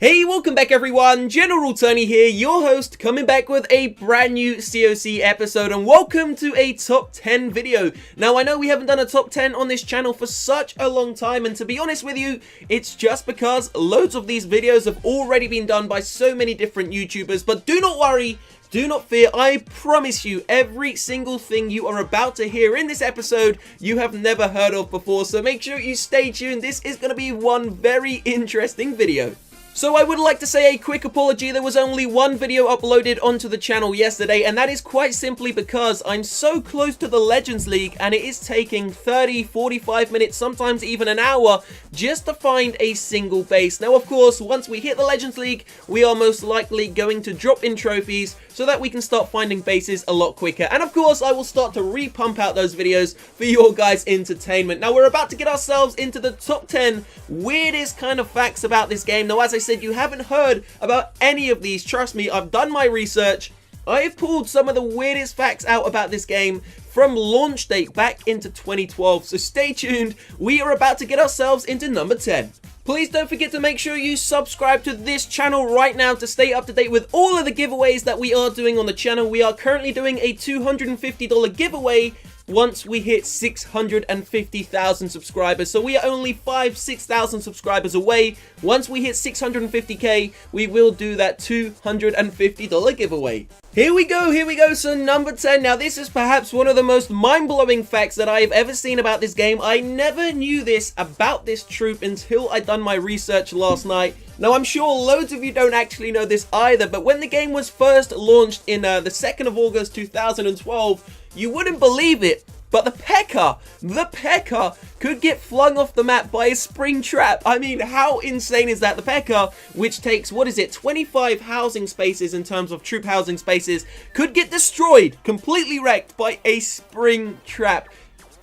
Hey, welcome back everyone, General Tony here, your host, coming back with a brand new COC episode, and welcome to a top 10 video. Now, I know we haven't done a top 10 on this channel for such a long time, and to be honest with you, it's just because loads of these videos have already been done by so many different YouTubers, but do not worry, do not fear, I promise you, every single thing you are about to hear in this episode, you have never heard of before, so make sure you stay tuned. This is going to be one very interesting video. So I would like to say a quick apology. There was only one video uploaded onto the channel yesterday, and that is quite simply because I'm so close to the Legends League and it is taking 30, 45 minutes, sometimes even an hour just to find a single base. Now, of course, once we hit the Legends League, we are most likely going to drop in trophies so that we can start finding bases a lot quicker. And of course, I will start to re-pump out those videos for your guys' entertainment. Now, we're about to get ourselves into the top 10 weirdest kind of facts about this game. Now, as I said, you haven't heard about any of these. Trust me, I've done my research. I've pulled some of the weirdest facts out about this game from launch date back into 2012. So stay tuned. We are about to get ourselves into number 10. Please don't forget to make sure you subscribe to this channel right now to stay up to date with all of the giveaways that we are doing on the channel. We are currently doing a $250 giveaway once we hit 650,000 subscribers. So we are only 6,000 subscribers away. Once we hit 650k, we will do that $250 giveaway. Here we go, so number 10. Now, this is perhaps one of the most mind-blowing facts that I have ever seen about this game. I never knew this about this troop until I done my research last night. Now, I'm sure loads of you don't actually know this either, but when the game was first launched in the 2nd of August 2012, you wouldn't believe it, but the P.E.K.K.A. could get flung off the map by a spring trap. I mean, how insane is that? The P.E.K.K.A., which takes, 25 housing spaces in terms of troop housing spaces, could get destroyed, completely wrecked by a spring trap.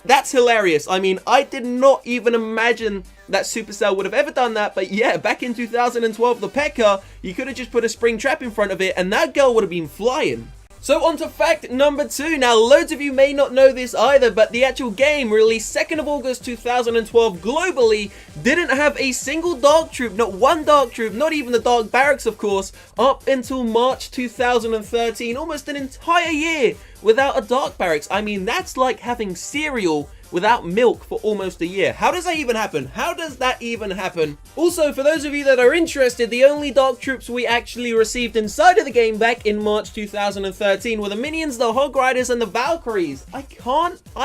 That's hilarious. I mean, I did not even imagine that Supercell would have ever done that, but yeah, back in 2012, the P.E.K.K.A., you could have just put a spring trap in front of it, and that girl would have been flying. So on to fact number 2. Now, loads of you may not know this either, but the actual game, released 2nd of August 2012 globally, didn't have a single dark troop, not one dark troop, not even the dark barracks, of course, up until March 2013, almost an entire year without a dark barracks. I mean, that's like having cereal without milk for almost a year. How does that even happen? How does that even happen? Also, for those of you that are interested, the only dark troops we actually received inside of the game back in March 2013 were the minions, the hog riders, and the Valkyries. I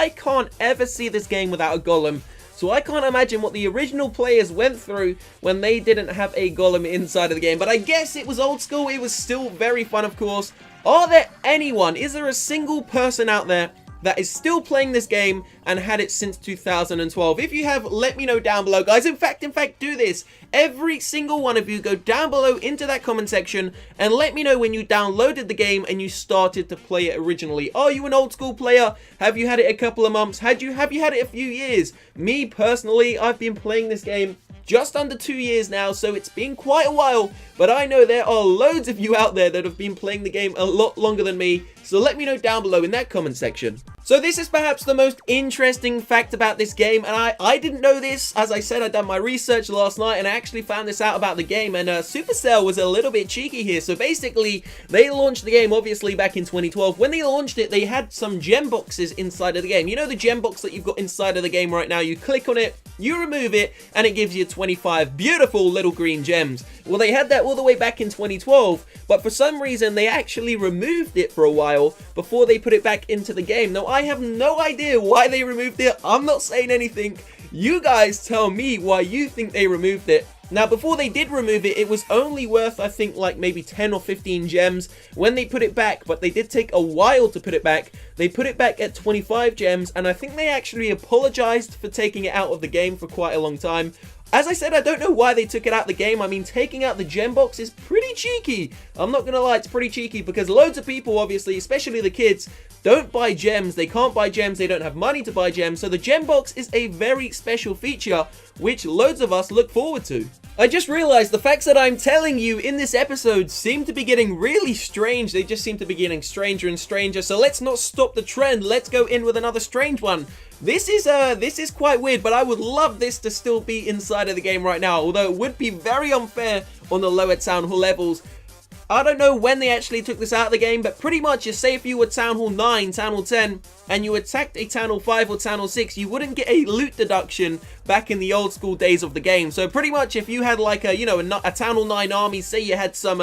can't ever see this game without a golem. So I can't imagine what the original players went through when they didn't have a golem inside of the game. But I guess it was old school. It was still very fun, of course. Is there a single person out there that is still playing this game and had it since 2012? If you have, let me know down below, guys. In fact, do this. Every single one of you, go down below into that comment section and let me know when you downloaded the game and you started to play it originally. Are you an old school player? Have you had it a couple of months? Have you had it a few years? Me, personally, I've been playing this game just under 2 years now, so it's been quite a while, but I know there are loads of you out there that have been playing the game a lot longer than me, so let me know down below in that comment section. So this is perhaps the most interesting fact about this game, and I didn't know this. As I said, I done my research last night, and I actually found this out about the game, and Supercell was a little bit cheeky here. So basically, they launched the game, obviously, back in 2012. When they launched it, they had some gem boxes inside of the game. You know the gem box that you've got inside of the game right now? You click on it, you remove it, and it gives you 25 beautiful little green gems. Well, they had that all the way back in 2012, but for some reason, they actually removed it for a while before they put it back into the game. Now, I have no idea why they removed it. I'm not saying anything. You guys tell me why you think they removed it. Now, before they did remove it, it was only worth, I think, like maybe 10 or 15 gems when they put it back, but they did take a while to put it back. They put it back at 25 gems, and I think they actually apologized for taking it out of the game for quite a long time. As I said, I don't know why they took it out of the game. I mean, taking out the gem box is pretty cheeky. I'm not gonna lie, it's pretty cheeky because loads of people, obviously, especially the kids, don't buy gems. They can't buy gems. They don't have money to buy gems. So the gem box is a very special feature which loads of us look forward to. I just realized the facts that I'm telling you in this episode seem to be getting really strange. They just seem to be getting stranger and stranger. So let's not stop the trend. Let's go in with another strange one. This is quite weird, but I would love this to still be inside of the game right now, although it would be very unfair on the lower Town Hall levels. I don't know when they actually took this out of the game, but pretty much, you say if you were Town Hall 9, Town Hall 10, and you attacked a Town Hall 5 or Town Hall 6, you wouldn't get a loot deduction back in the old school days of the game. So pretty much, if you had like a, you know, a Town Hall 9 army, say you had some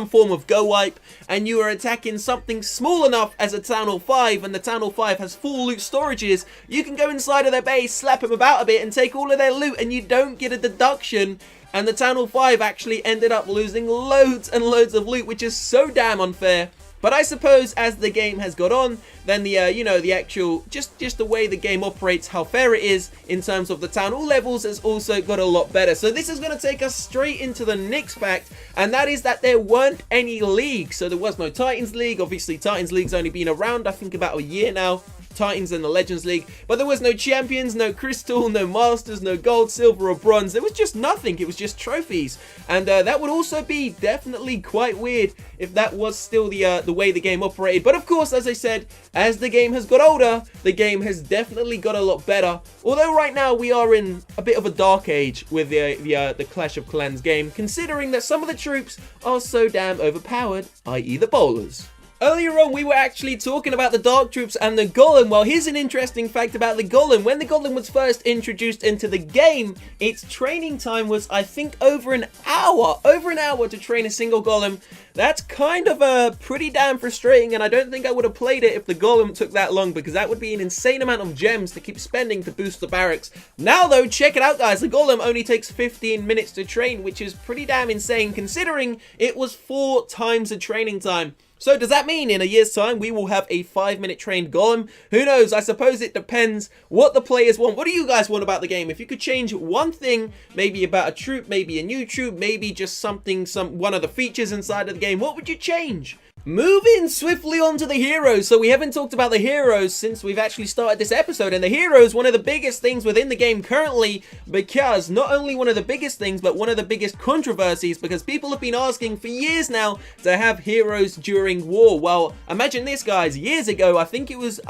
form of go wipe, and you were attacking something small enough as a Town Hall 5, and the Town Hall 5 has full loot storages, you can go inside of their base, slap them about a bit, and take all of their loot, and you don't get a deduction. And the Town Hall 5 actually ended up losing loads and loads of loot, which is so damn unfair. But I suppose as the game has got on, then the, you know, the actual, just the way the game operates, how fair it is in terms of the Town Hall levels has also got a lot better. So this is going to take us straight into the next fact, and that is that there weren't any leagues. So there was no Titans League. Obviously, Titans League's only been around, I think, about a year now. Titans and the Legends League, but there was no champions, no crystal, no masters, no gold, silver or bronze. There was just nothing. It was just trophies, and that would also be definitely quite weird if that was still the way the game operated. But of course, as I said, as the game has got older, the game has definitely got a lot better. Although right now we are in a bit of a dark age with the Clash of Clans game, considering that some of the troops are so damn overpowered, i.e. the bowlers. Earlier on, we were actually talking about the Dark Troops and the Golem. Well, here's an interesting fact about the Golem. When the Golem was first introduced into the game, its training time was, I think, over an hour. Over an hour to train a single Golem. That's kind of pretty damn frustrating, and I don't think I would have played it if the Golem took that long, because that would be an insane amount of gems to keep spending to boost the barracks. Now, though, check it out, guys. The Golem only takes 15 minutes to train, which is pretty damn insane, considering it was 4 times the training time. So does that mean in a year's time we will have a 5-minute trained Golem? Who knows? I suppose it depends what the players want. What do you guys want about the game? If you could change one thing, maybe about a troop, maybe a new troop, maybe just something, one of the features inside of the game, what would you change? Moving swiftly on to the heroes. So we haven't talked about the heroes since we've actually started this episode, and the heroes, one of the biggest things within the game currently, because not only one of the biggest things, but one of the biggest controversies, because people have been asking for years now to have heroes during war. Well, imagine this, guys. Years ago, I think it was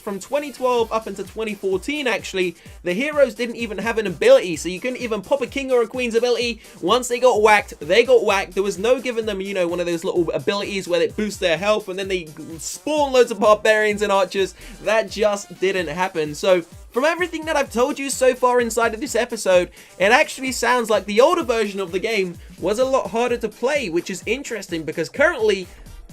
from 2012 up into 2014, actually, the heroes didn't even have an ability, so you couldn't even pop a king or a queen's ability. Once they got whacked, they got whacked. There was no giving them, you know, one of those little abilities where it boosts their health and then they spawn loads of barbarians and archers. That just didn't happen. So from everything that I've told you so far inside of this episode, it actually sounds like the older version of the game was a lot harder to play, which is interesting because currently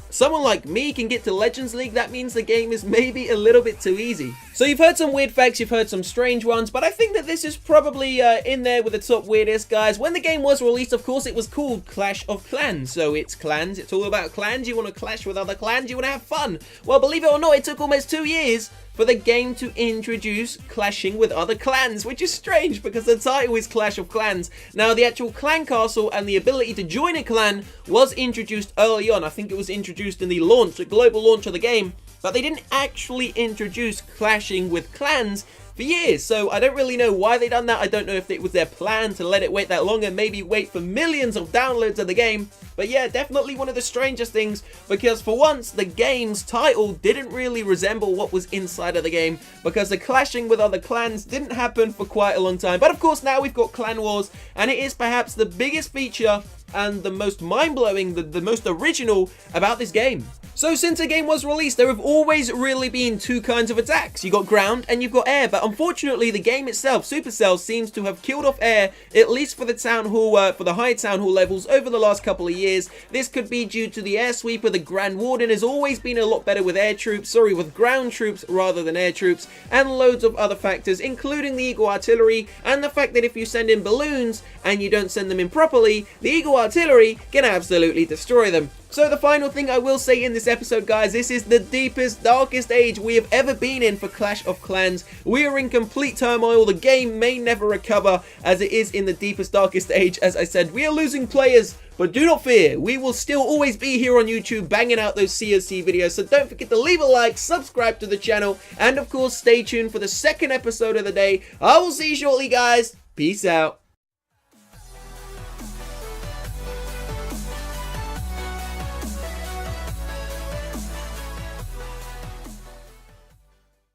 someone like me can get to Legends League. That means the game is maybe a little bit too easy. So you've heard some weird facts, you've heard some strange ones, but I think that this is probably in there with the top weirdest, guys. When the game was released, of course, it was called Clash of Clans. So it's clans, it's all about clans. You want to clash with other clans, you want to have fun. Well, believe it or not, it took almost 2 years for the game to introduce clashing with other clans, which is strange because the title is Clash of Clans. Now, the actual clan castle and the ability to join a clan was introduced early on. I think it was introduced in the launch, the global launch of the game, but they didn't actually introduce clashing with clans for years. So I don't really know why they done that. I don't know if it was their plan to let it wait that long and maybe wait for millions of downloads of the game. But yeah, definitely one of the strangest things, because for once the game's title didn't really resemble what was inside of the game, because the clashing with other clans didn't happen for quite a long time. But of course now we've got Clan Wars, and it is perhaps the biggest feature and the most mind-blowing, the most original about this game. So since the game was released, there have always really been 2 kinds of attacks. You got ground and you've got air, but unfortunately the game itself, Supercell, seems to have killed off air, at least for the Town Hall, for the high Town Hall levels over the last couple of years. This could be due to the air sweeper. The Grand Warden has always been a lot better with with ground troops rather than air troops, and loads of other factors, including the Eagle Artillery, and the fact that if you send in balloons and you don't send them in properly, the Eagle Artillery can absolutely destroy them. So the final thing I will say in this episode, guys, this is the deepest, darkest age we have ever been in for Clash of Clans. We are in complete turmoil. The game may never recover, as it is in the deepest, darkest age. As I said, we are losing players, but do not fear. We will still always be here on YouTube banging out those COC videos. So don't forget to leave a like, subscribe to the channel, and of course, stay tuned for the second episode of the day. I will see you shortly, guys. Peace out.